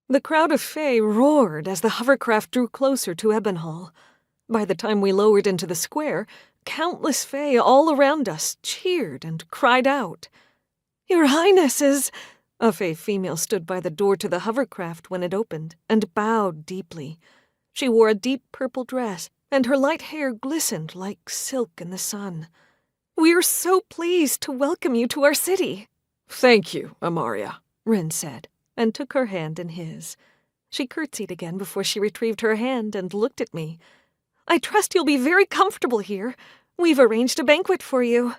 The crowd of Fae roared as the hovercraft drew closer to Ebonhall. By the time we lowered into the square, countless Fae all around us cheered and cried out. "Your Highnesses!" A Fae female stood by the door to the hovercraft when it opened and bowed deeply. She wore a deep purple dress, and her light hair glistened like silk in the sun. "We are so pleased to welcome you to our city." "Thank you, Amaria," Ren said, and took her hand in his. She curtsied again before she retrieved her hand and looked at me. "I trust you'll be very comfortable here. We've arranged a banquet for you."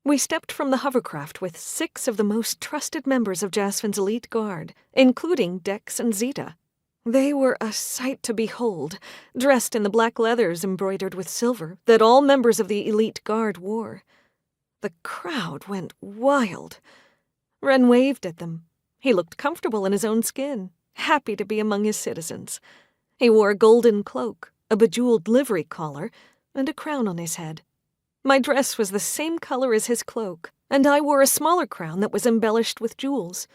We stepped from the hovercraft with 6 of the most trusted members of Jasvin's elite guard, including Dex and Zeta. They were a sight to behold, dressed in the black leathers embroidered with silver that all members of the elite guard wore. The crowd went wild. Ren waved at them. He looked comfortable in his own skin, happy to be among his citizens. He wore a golden cloak, a bejeweled livery collar, and a crown on his head. My dress was the same color as his cloak, and I wore a smaller crown that was embellished with jewels.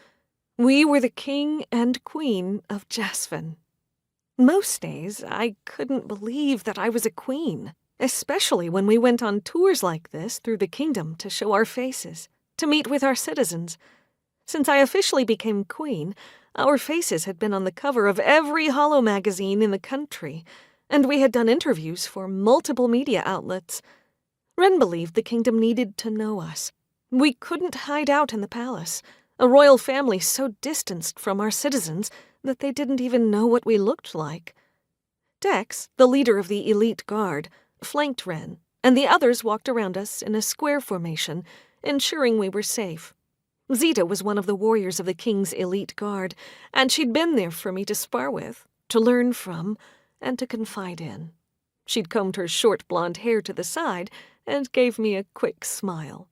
We were the king and queen of Jasvin. Most days, I couldn't believe that I was a queen, especially when we went on tours like this through the kingdom to show our faces, to meet with our citizens. Since I officially became queen, our faces had been on the cover of every holo magazine in the country, and we had done interviews for multiple media outlets. Ren believed the kingdom needed to know us. We couldn't hide out in the palace, a royal family so distanced from our citizens that they didn't even know what we looked like. Dex, the leader of the elite guard, flanked Ren, and the others walked around us in a square formation, ensuring we were safe. Zeta was one of the warriors of the king's elite guard, and she'd been there for me to spar with, to learn from, and to confide in. She'd combed her short blonde hair to the side and gave me a quick smile.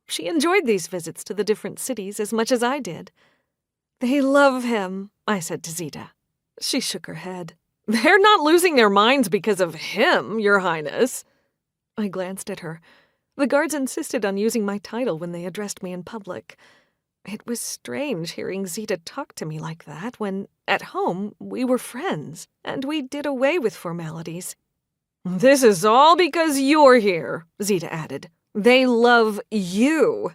She enjoyed these visits to the different cities as much as I did. "They love him," I said to Zeta. She shook her head. "They're not losing their minds because of him, Your Highness." I glanced at her. The guards insisted on using my title when they addressed me in public. It was strange hearing Zeta talk to me like that when, at home, we were friends, and we did away with formalities. "This is all because you're here," Zeta added. "They love you."